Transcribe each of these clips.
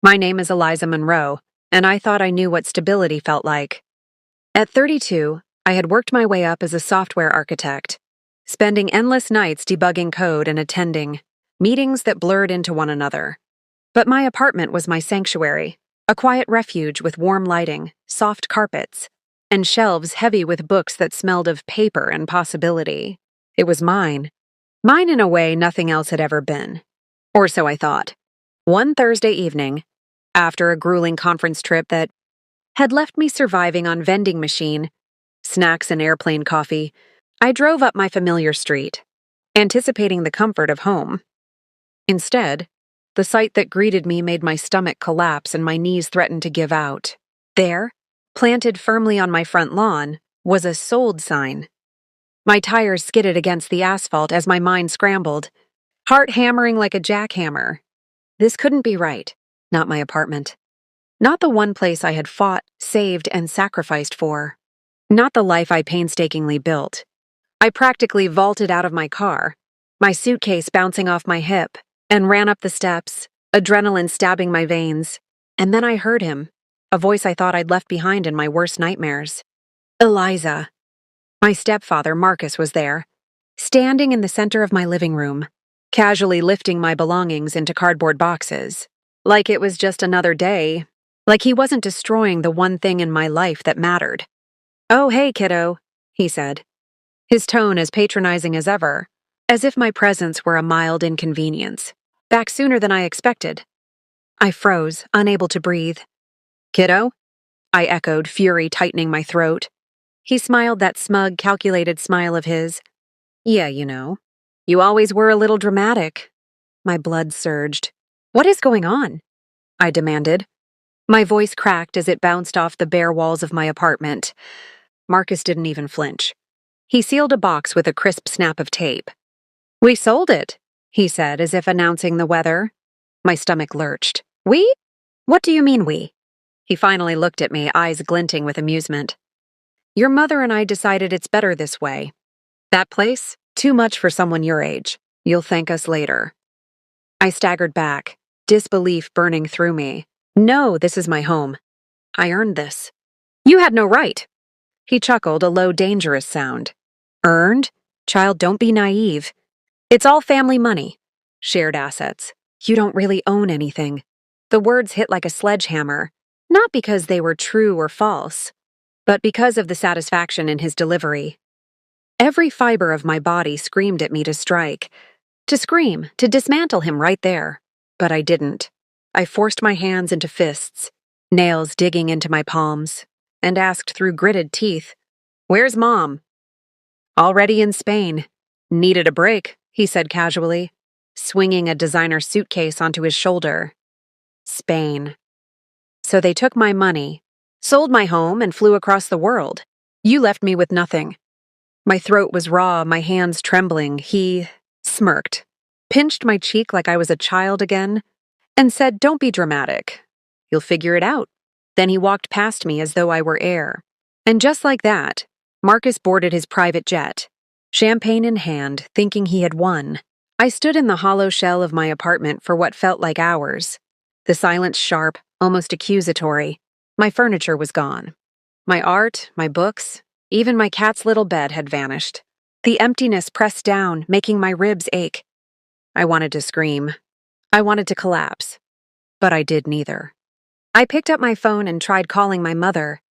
My name is Eliza Monroe, and I thought I knew what stability felt like. At 32, I had worked my way up as a software architect, spending endless nights debugging code and attending meetings that blurred into one another. But my apartment was my sanctuary, a quiet refuge with warm lighting, soft carpets, and shelves heavy with books that smelled of paper and possibility. It was mine. Mine in a way nothing else had ever been. Or so I thought. One Thursday evening, after a grueling conference trip that had left me surviving on vending machine, snacks and airplane coffee, I drove up my familiar street, anticipating the comfort of home. Instead, the sight that greeted me made my stomach collapse and my knees threatened to give out. There, planted firmly on my front lawn, was a sold sign. My tires skidded against the asphalt as my mind scrambled, heart hammering like a jackhammer. This couldn't be right. Not my apartment. Not the one place I had fought, saved, and sacrificed for. Not the life I painstakingly built. I practically vaulted out of my car, my suitcase bouncing off my hip, and ran up the steps, adrenaline stabbing my veins. And then I heard him, a voice I thought I'd left behind in my worst nightmares. Eliza. My stepfather, Marcus, was there, standing in the center of my living room, casually lifting my belongings into cardboard boxes. Like it was just another day, like he wasn't destroying the one thing in my life that mattered. "Oh, hey, kiddo," he said, his tone as patronizing as ever, as if my presence were a mild inconvenience. Back sooner than I expected. I froze, unable to breathe. "Kiddo?" I echoed, fury tightening my throat. He smiled that smug, calculated smile of his. "Yeah, you know. You always were a little dramatic." My blood surged. "What is going on?" I demanded. My voice cracked as it bounced off the bare walls of my apartment. Marcus didn't even flinch. He sealed a box with a crisp snap of tape. "We sold it," he said, as if announcing the weather. My stomach lurched. "We? What do you mean we?" He finally looked at me, eyes glinting with amusement. "Your mother and I decided it's better this way. That place? Too much for someone your age. You'll thank us later." I staggered back, disbelief burning through me. "No, this is my home. I earned this." "You had no right." He chuckled, a low, dangerous sound. "Earned? Child, don't be naive. It's all family money. Shared assets. You don't really own anything." The words hit like a sledgehammer, not because they were true or false, but because of the satisfaction in his delivery. Every fiber of my body screamed at me to strike, to scream, to dismantle him right there. But I didn't. I forced my hands into fists, nails digging into my palms, and asked through gritted teeth, "Where's Mom?" "Already in Spain. Needed a break," he said casually, swinging a designer suitcase onto his shoulder. Spain. So they took my money, sold my home, and flew across the world. You left me with nothing. My throat was raw, my hands trembling. He smirked, pinched my cheek like I was a child again, and said, "Don't be dramatic. You'll figure it out." Then he walked past me as though I were air. And just like that, Marcus boarded his private jet, champagne in hand, thinking he had won. I stood in the hollow shell of my apartment for what felt like hours. The silence sharp, almost accusatory. My furniture was gone. My art, my books, even my cat's little bed had vanished. The emptiness pressed down, making my ribs ache. I wanted to scream. I wanted to collapse. But I did neither. I picked up my phone and tried calling my mother.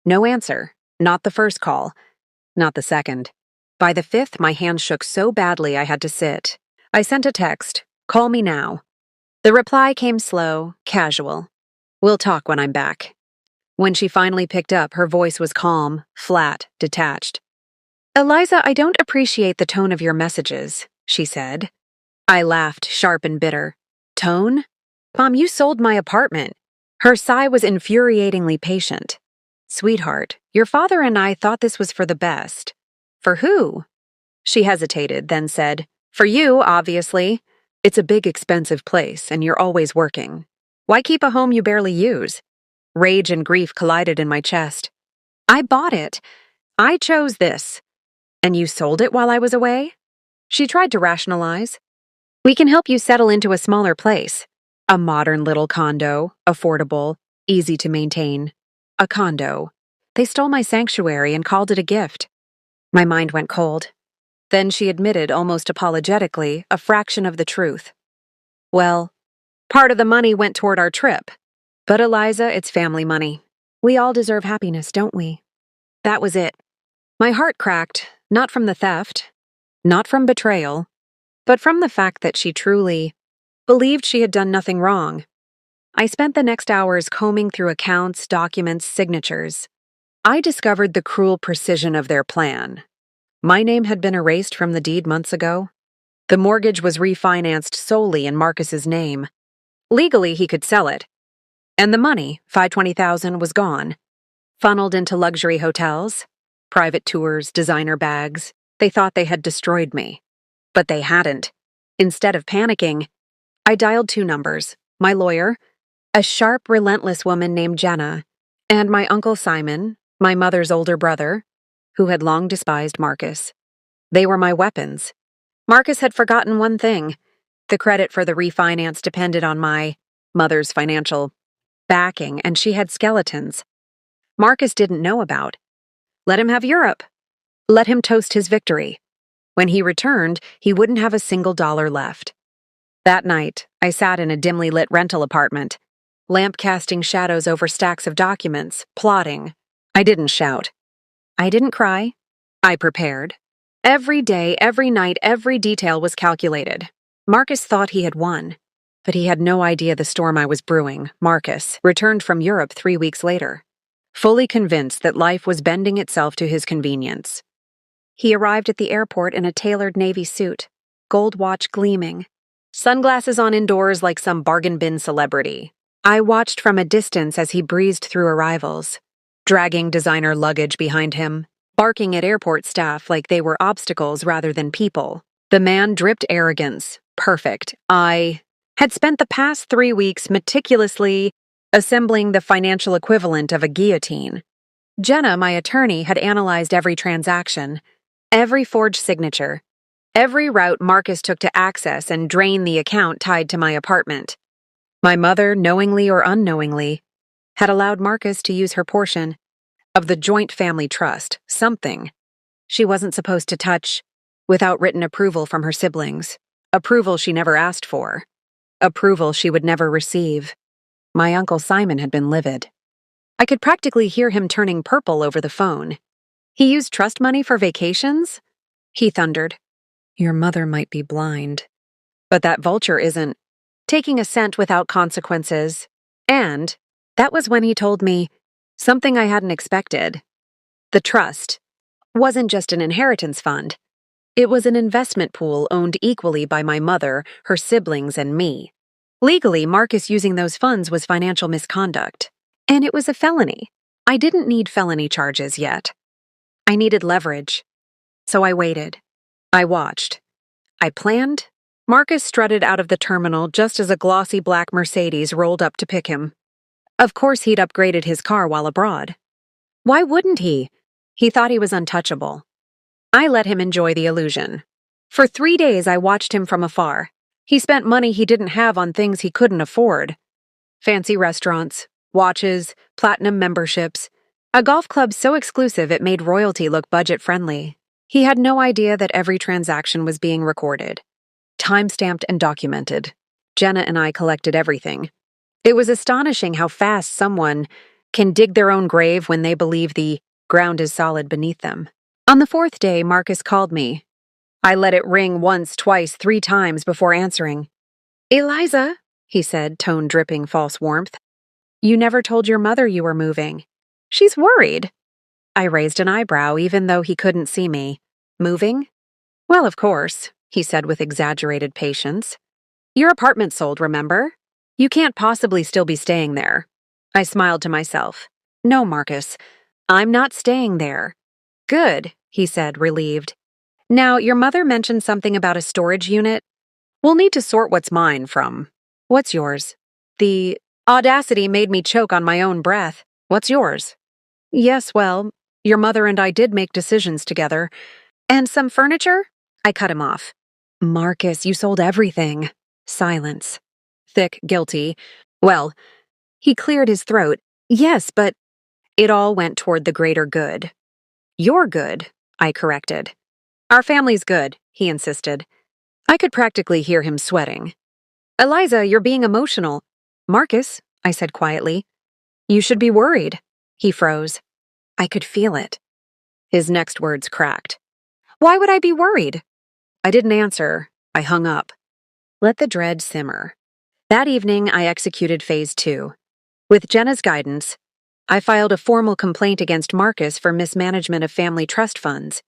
No answer. Not the first call. Not the second. By the fifth, my hands shook so badly I had to sit. I sent a text, "Call me now." The reply came slow, casual. "We'll talk when I'm back." When she finally picked up, her voice was calm, flat, detached. "Eliza, I don't appreciate the tone of your messages," she said. I laughed, sharp and bitter. "Tone? Mom, you sold my apartment." Her sigh was infuriatingly patient. "Sweetheart, your father and I thought this was for the best." "For who?" She hesitated, then said, "For you, obviously. It's a big, expensive place, and you're always working. Why keep a home you barely use?" Rage and grief collided in my chest. "I bought it. I chose this. And you sold it while I was away?" She tried to rationalize. "We can help you settle into a smaller place. A modern little condo, affordable, easy to maintain. A condo. They stole my sanctuary and called it a gift. My mind went cold. Then she admitted, almost apologetically, a fraction of the truth. Well, part of the money went toward our trip. But Eliza, it's family money. We all deserve happiness, don't we? That was it. My heart cracked, not from the theft, not from betrayal, but from the fact that she truly believed she had done nothing wrong. I spent the next hours combing through accounts, documents, signatures. I discovered the cruel precision of their plan. My name had been erased from the deed months ago. The mortgage was refinanced solely in Marcus's name. Legally, he could sell it. And the money, $520,000, was gone. Funneled into luxury hotels, private tours, designer bags. They thought they had destroyed me. But they hadn't. Instead of panicking, I dialed 2 numbers, my lawyer, a sharp, relentless woman named Jenna, and my Uncle Simon, my mother's older brother, who had long despised Marcus. They were my weapons. Marcus had forgotten one thing. The credit for the refinance depended on my mother's financial backing, and she had skeletons Marcus didn't know about. Let him have Europe. Let him toast his victory. When he returned, he wouldn't have a single dollar left. That night, I sat in a dimly lit rental apartment, lamp casting shadows over stacks of documents, plotting. I didn't shout. I didn't cry. I prepared. Every day, every night, every detail was calculated. Marcus thought he had won, but he had no idea the storm I was brewing. Marcus returned from Europe 3 weeks later, fully convinced that life was bending itself to his convenience. He arrived at the airport in a tailored navy suit, gold watch gleaming, sunglasses on indoors like some bargain bin celebrity. I watched from a distance as he breezed through arrivals, dragging designer luggage behind him, barking at airport staff like they were obstacles rather than people. The man dripped arrogance. Perfect. I had spent the past 3 weeks meticulously assembling the financial equivalent of a guillotine. Jenna, my attorney, had analyzed every transaction, every forged signature, every route Marcus took to access and drain the account tied to my apartment. My mother, knowingly or unknowingly, had allowed Marcus to use her portion of the joint family trust, something she wasn't supposed to touch without written approval from her siblings, approval she never asked for, approval she would never receive. My Uncle Simon had been livid. I could practically hear him turning purple over the phone. He used trust money for vacations? He thundered. Your mother might be blind, but that vulture isn't taking a cent without consequences. And that was when he told me something I hadn't expected. The trust wasn't just an inheritance fund. It was an investment pool owned equally by my mother, her siblings, and me. Legally, Marcus using those funds was financial misconduct. And it was a felony. I didn't need felony charges yet. I needed leverage. So I waited. I watched. I planned. Marcus strutted out of the terminal just as a glossy black Mercedes rolled up to pick him. Of course he'd upgraded his car while abroad. Why wouldn't he? He thought he was untouchable. I let him enjoy the illusion. For 3 days I watched him from afar. He spent money he didn't have on things he couldn't afford. Fancy restaurants, watches, platinum memberships, a golf club so exclusive it made royalty look budget-friendly. He had no idea that every transaction was being recorded, time-stamped and documented. Jenna and I collected everything. It was astonishing how fast someone can dig their own grave when they believe the ground is solid beneath them. On the 4th day, Marcus called me. I let it ring once, twice, 3 times before answering. Eliza, he said, tone dripping false warmth. You never told your mother you were moving. She's worried. I raised an eyebrow even though he couldn't see me. Moving? Well, of course, he said with exaggerated patience. Your apartment sold, remember? You can't possibly still be staying there. I smiled to myself. No, Marcus, I'm not staying there. Good, he said, relieved. Now, your mother mentioned something about a storage unit. We'll need to sort what's mine from what's yours. The audacity made me choke on my own breath. What's yours? Yes, well, your mother and I did make decisions together. And some furniture? I cut him off. Marcus, you sold everything. Silence. thick, guilty. Well, he cleared his throat. Yes, but it all went toward the greater good. Your good, I corrected. Our family's good, he insisted. I could practically hear him sweating. Eliza, you're being emotional. Marcus, I said quietly. You should be worried. He froze. I could feel it. His next words cracked. Why would I be worried? I didn't answer. I hung up. Let the dread simmer. That evening, I executed phase 2. With Jenna's guidance, I filed a formal complaint against Marcus for mismanagement of family trust funds.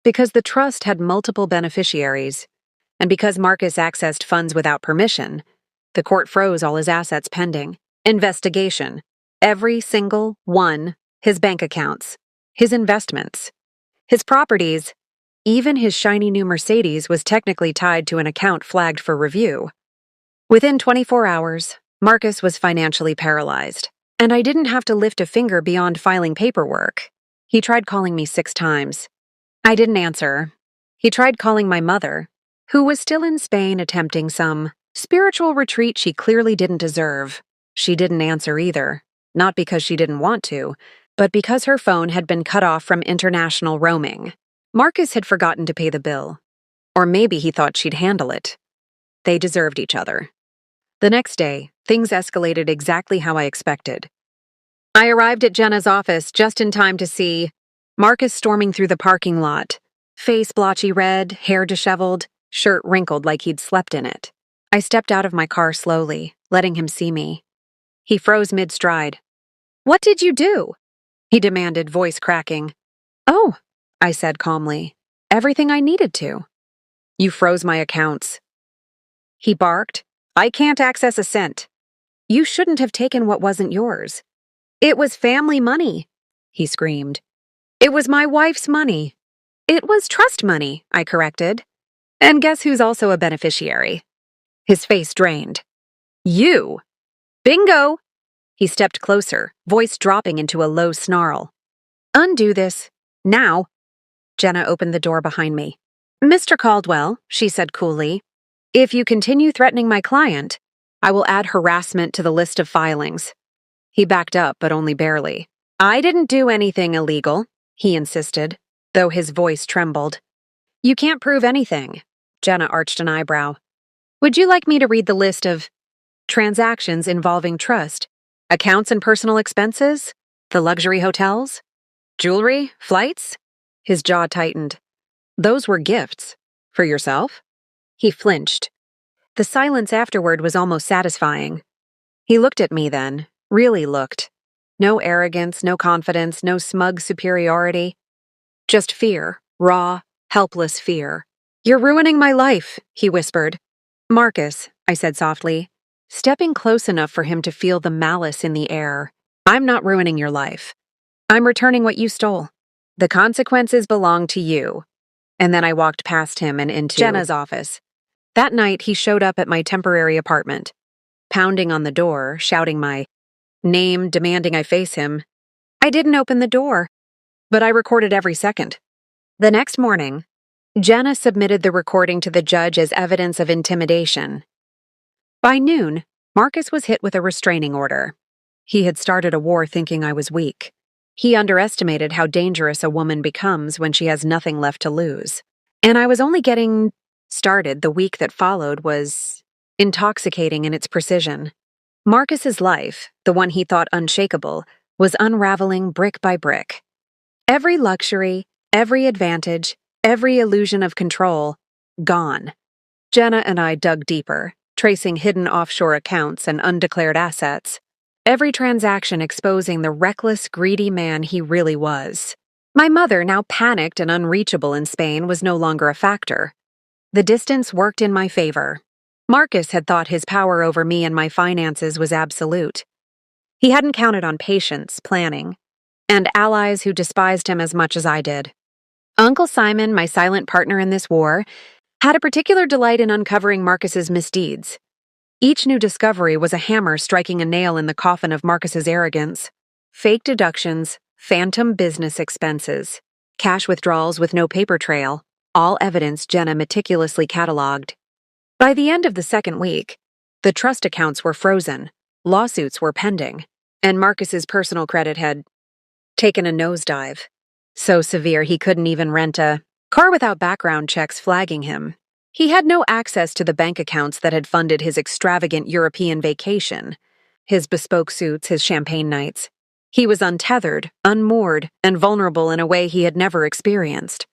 Because the trust had multiple beneficiaries, and because Marcus accessed funds without permission, the court froze all his assets pending. Investigation. Every single one. His bank accounts. His investments. His properties. Even his shiny new Mercedes was technically tied to an account flagged for review. Within 24 hours, Marcus was financially paralyzed, and I didn't have to lift a finger beyond filing paperwork. He tried calling me 6 times. I didn't answer. He tried calling my mother, who was still in Spain attempting some spiritual retreat she clearly didn't deserve. She didn't answer either, not because she didn't want to, but because her phone had been cut off from international roaming. Marcus had forgotten to pay the bill. Or maybe he thought she'd handle it. They deserved each other. The next day, things escalated exactly how I expected. I arrived at Jenna's office just in time to see Marcus storming through the parking lot, face blotchy red, hair disheveled, shirt wrinkled like he'd slept in it. I stepped out of my car slowly, letting him see me. He froze mid-stride. What did you do? He demanded, voice cracking. Oh, I said calmly. Everything I needed to. You froze my accounts. He barked. I can't access a cent. You shouldn't have taken what wasn't yours. It was family money, he screamed. It was my wife's money. It was trust money, I corrected. And guess who's also a beneficiary? His face drained. You! Bingo! He stepped closer, voice dropping into a low snarl. Undo this. Now. Jenna opened the door behind me. Mr. Caldwell, she said coolly, if you continue threatening my client, I will add harassment to the list of filings. He backed up, but only barely. I didn't do anything illegal, he insisted, though his voice trembled. You can't prove anything. Jenna arched an eyebrow. Would you like me to read the list of transactions involving trust, accounts and personal expenses, the luxury hotels, jewelry, flights? His jaw tightened. Those were gifts. For yourself? He flinched. The silence afterward was almost satisfying. He looked at me then, really looked. No arrogance, no confidence, no smug superiority. Just fear, raw, helpless fear. You're ruining my life, he whispered. Marcus, I said softly, stepping close enough for him to feel the malice in the air. I'm not ruining your life. I'm returning what you stole. The consequences belong to you. And then I walked past him and into Jenna's office. That night, he showed up at my temporary apartment, pounding on the door, shouting my name, demanding I face him. I didn't open the door, but I recorded every second. The next morning, Jenna submitted the recording to the judge as evidence of intimidation. By noon, Marcus was hit with a restraining order. He had started a war thinking I was weak. He underestimated how dangerous a woman becomes when she has nothing left to lose. And I was only getting started. The week that followed was intoxicating in its precision. Marcus's life, the one he thought unshakable, was unraveling brick by brick. Every luxury, every advantage, every illusion of control, gone. Jenna and I dug deeper, tracing hidden offshore accounts and undeclared assets. Every transaction exposing the reckless, greedy man he really was. My mother, now panicked and unreachable in Spain, was no longer a factor. The distance worked in my favor. Marcus had thought his power over me and my finances was absolute. He hadn't counted on patience, planning, and allies who despised him as much as I did. Uncle Simon, my silent partner in this war, had a particular delight in uncovering Marcus's misdeeds. Each new discovery was a hammer striking a nail in the coffin of Marcus's arrogance. Fake deductions, phantom business expenses, cash withdrawals with no paper trail, all evidence Jenna meticulously cataloged. By the end of the second week, The trust accounts were frozen, lawsuits were pending, and Marcus's personal credit had taken a nosedive. So severe he couldn't even rent a car without background checks flagging him. He had no access to the bank accounts that had funded his extravagant European vacation, his bespoke suits, his champagne nights. He was untethered, unmoored, and vulnerable in a way he had never experienced.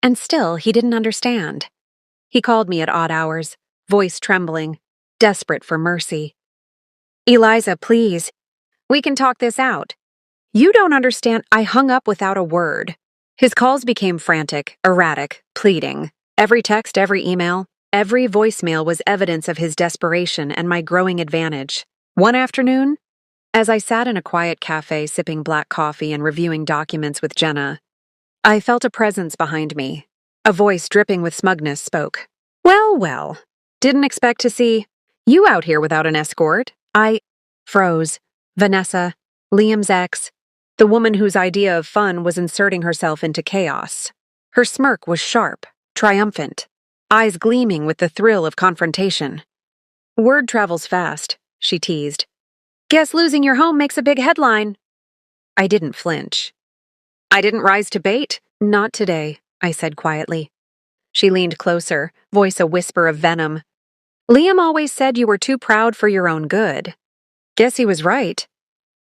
And still, he didn't understand. He called me at odd hours, voice trembling, desperate for mercy. "Eliza, please. We can talk this out." "You don't understand." I hung up without a word. His calls became frantic, erratic, pleading. Every text, every email, every voicemail was evidence of his desperation and my growing advantage. One afternoon, as I sat in a quiet cafe sipping black coffee and reviewing documents with Jenna, I felt a presence behind me. A voice dripping with smugness spoke. "Well, well. Didn't expect to see you out here without an escort." I froze. Vanessa, Liam's ex, the woman whose idea of fun was inserting herself into chaos. Her smirk was sharp, triumphant, eyes gleaming with the thrill of confrontation. "Word travels fast," she teased. "Guess losing your home makes a big headline." I didn't flinch. "I didn't rise to bait." "Not today," I said quietly. She leaned closer, voice a whisper of venom. "Liam always said you were too proud for your own good." Guess he was right.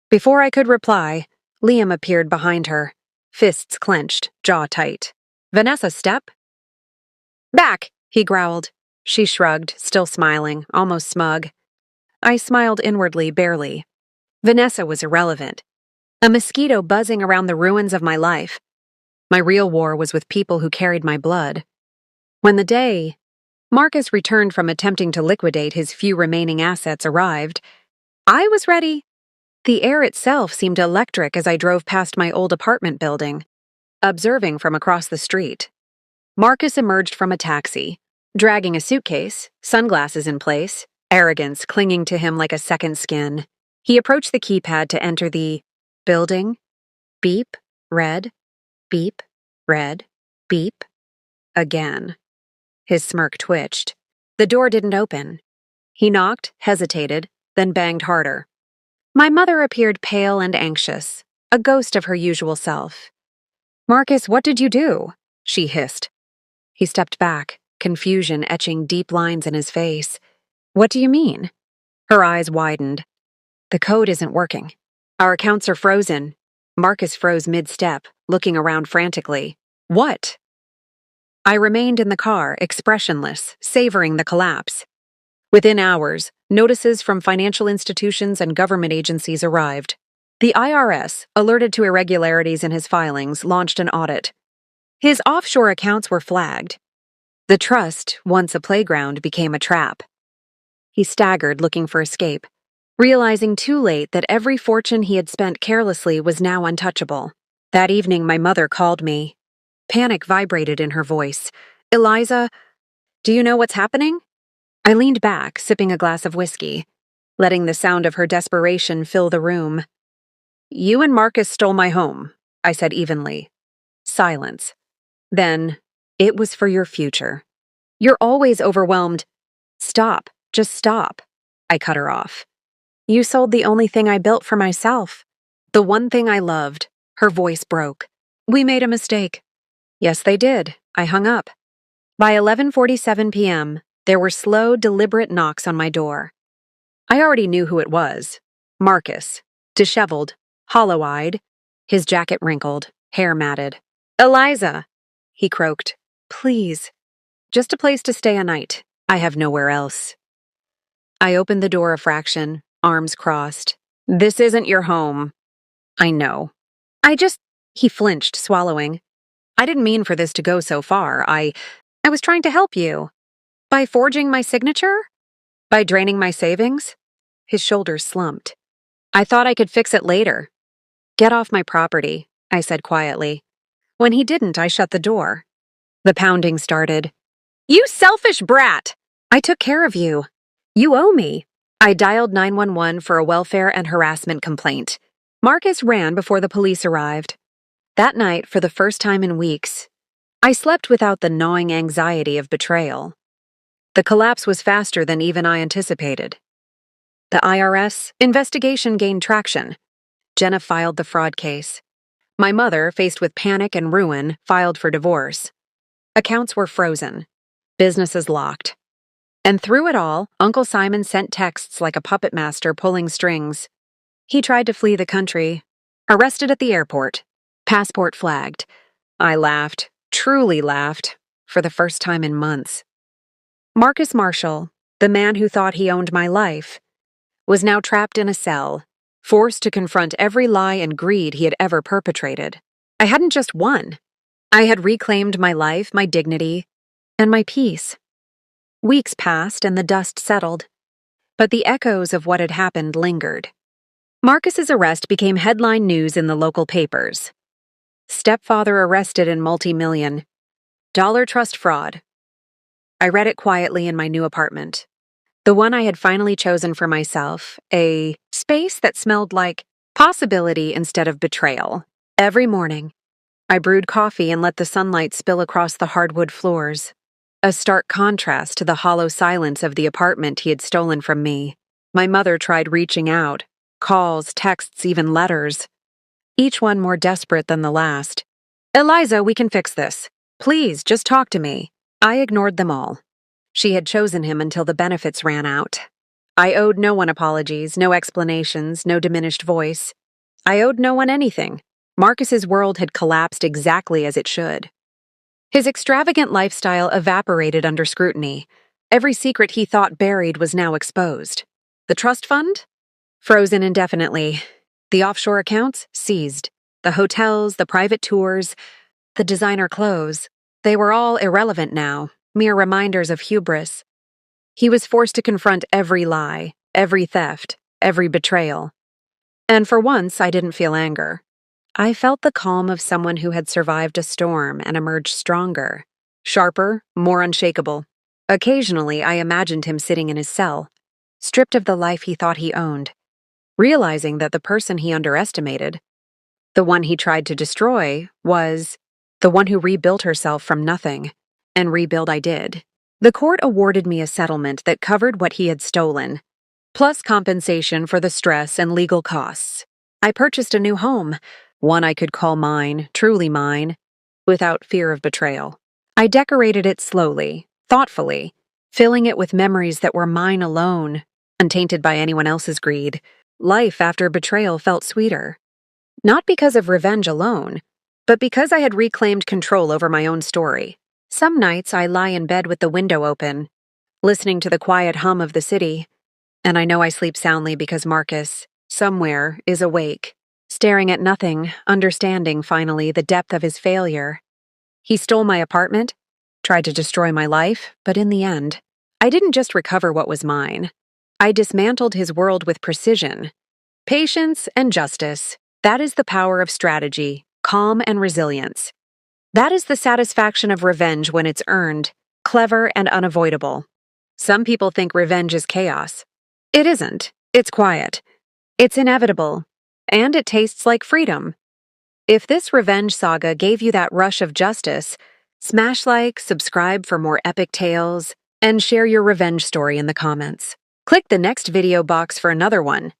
Before I could reply, Liam appeared behind her, fists clenched, jaw tight. "Vanessa, step." "Back," he growled. She shrugged, still smiling, almost smug. I smiled inwardly, barely. Vanessa was irrelevant. A mosquito buzzing around the ruins of my life. My real war was with people who carried my blood. When the day Marcus returned from attempting to liquidate his few remaining assets arrived, I was ready. The air itself seemed electric as I drove past my old apartment building, observing from across the street. Marcus emerged from a taxi, dragging a suitcase, sunglasses in place, arrogance clinging to him like a second skin. He approached the keypad to enter the building. Beep, red, beep, red, beep. Again. His smirk twitched. The door didn't open. He knocked, hesitated, then banged harder. My mother appeared pale and anxious, a ghost of her usual self. "Marcus, what did you do?" she hissed. He stepped back, confusion etching deep lines in his face. "What do you mean?" Her eyes widened. "The code isn't working. Our accounts are frozen." Marcus froze mid-step, looking around frantically. "What?" I remained in the car, expressionless, savoring the collapse. Within hours, notices from financial institutions and government agencies arrived. The IRS, alerted to irregularities in his filings, launched an audit. His offshore accounts were flagged. The trust, once a playground, became a trap. He staggered, looking for escape, realizing too late that every fortune he had spent carelessly was now untouchable. That evening, my mother called me. Panic vibrated in her voice. "Eliza, do you know what's happening?" I leaned back, sipping a glass of whiskey, letting the sound of her desperation fill the room. "You and Marcus stole my home," I said evenly. Silence. Then, "It was for your future. You're always overwhelmed." "Stop. Just stop." I cut her off. "You sold the only thing I built for myself. The one thing I loved." Her voice broke. "We made a mistake." "Yes, they did." I hung up. By 11:47 p.m., there were slow, deliberate knocks on my door. I already knew who it was. Marcus, disheveled, hollow-eyed, his jacket wrinkled, hair matted. "Eliza," he croaked. "Please. Just a place to stay a night. I have nowhere else." I opened the door a fraction, arms crossed. "This isn't your home." "I know." He flinched, swallowing. "I didn't mean for this to go so far. I was trying to help you. By forging my signature? By draining my savings?" His shoulders slumped. "I thought I could fix it later." "Get off my property," I said quietly. When he didn't, I shut the door. The pounding started. "You selfish brat! I took care of you. You owe me." I dialed 911 for a welfare and harassment complaint. Marcus ran before the police arrived. That night, for the first time in weeks, I slept without the gnawing anxiety of betrayal. The collapse was faster than even I anticipated. The IRS investigation gained traction. Jenna filed the fraud case. My mother, faced with panic and ruin, filed for divorce. Accounts were frozen. Businesses locked. And through it all, Uncle Simon sent texts like a puppet master pulling strings. He tried to flee the country. Arrested at the airport. Passport flagged. I laughed, truly laughed, for the first time in months. Marcus Marshall, the man who thought he owned my life, was now trapped in a cell, forced to confront every lie and greed he had ever perpetrated. I hadn't just won. I had reclaimed my life, my dignity, and my peace. Weeks passed and the dust settled, but the echoes of what had happened lingered. Marcus's arrest became headline news in the local papers. Stepfather arrested in multi-million dollar trust fraud. I read it quietly in my new apartment, the one I had finally chosen for myself, a space that smelled like possibility instead of betrayal. Every morning, I brewed coffee and let the sunlight spill across the hardwood floors, a stark contrast to the hollow silence of the apartment he had stolen from me. My mother tried reaching out, calls, texts, even letters, each one more desperate than the last. "Eliza, we can fix this. Please, just talk to me." I ignored them all. She had chosen him until the benefits ran out. I owed no one apologies, no explanations, no diminished voice. I owed no one anything. Marcus's world had collapsed exactly as it should. His extravagant lifestyle evaporated under scrutiny. Every secret he thought buried was now exposed. The trust fund? Frozen indefinitely. The offshore accounts? Seized. The hotels, the private tours, the designer clothes. They were all irrelevant now, mere reminders of hubris. He was forced to confront every lie, every theft, every betrayal. And for once, I didn't feel anger. I felt the calm of someone who had survived a storm and emerged stronger, sharper, more unshakable. Occasionally, I imagined him sitting in his cell, stripped of the life he thought he owned, realizing that the person he underestimated, the one he tried to destroy, was the one who rebuilt herself from nothing. And rebuild I did. The court awarded me a settlement that covered what he had stolen, plus compensation for the stress and legal costs. I purchased a new home, one I could call mine, truly mine, without fear of betrayal. I decorated it slowly, thoughtfully, filling it with memories that were mine alone, untainted by anyone else's greed. Life after betrayal felt sweeter. Not because of revenge alone, but because I had reclaimed control over my own story. Some nights I lie in bed with the window open, listening to the quiet hum of the city, and I know I sleep soundly because Marcus, somewhere, is awake, staring at nothing, understanding, finally, the depth of his failure. He stole my apartment, tried to destroy my life, but in the end, I didn't just recover what was mine. I dismantled his world with precision. Patience and justice, that is the power of strategy, calm and resilience. That is the satisfaction of revenge when it's earned, clever and unavoidable. Some people think revenge is chaos. It isn't. It's quiet. It's inevitable. And it tastes like freedom. If this revenge saga gave you that rush of justice, smash like, subscribe for more epic tales, and share your revenge story in the comments. Click the next video box for another one.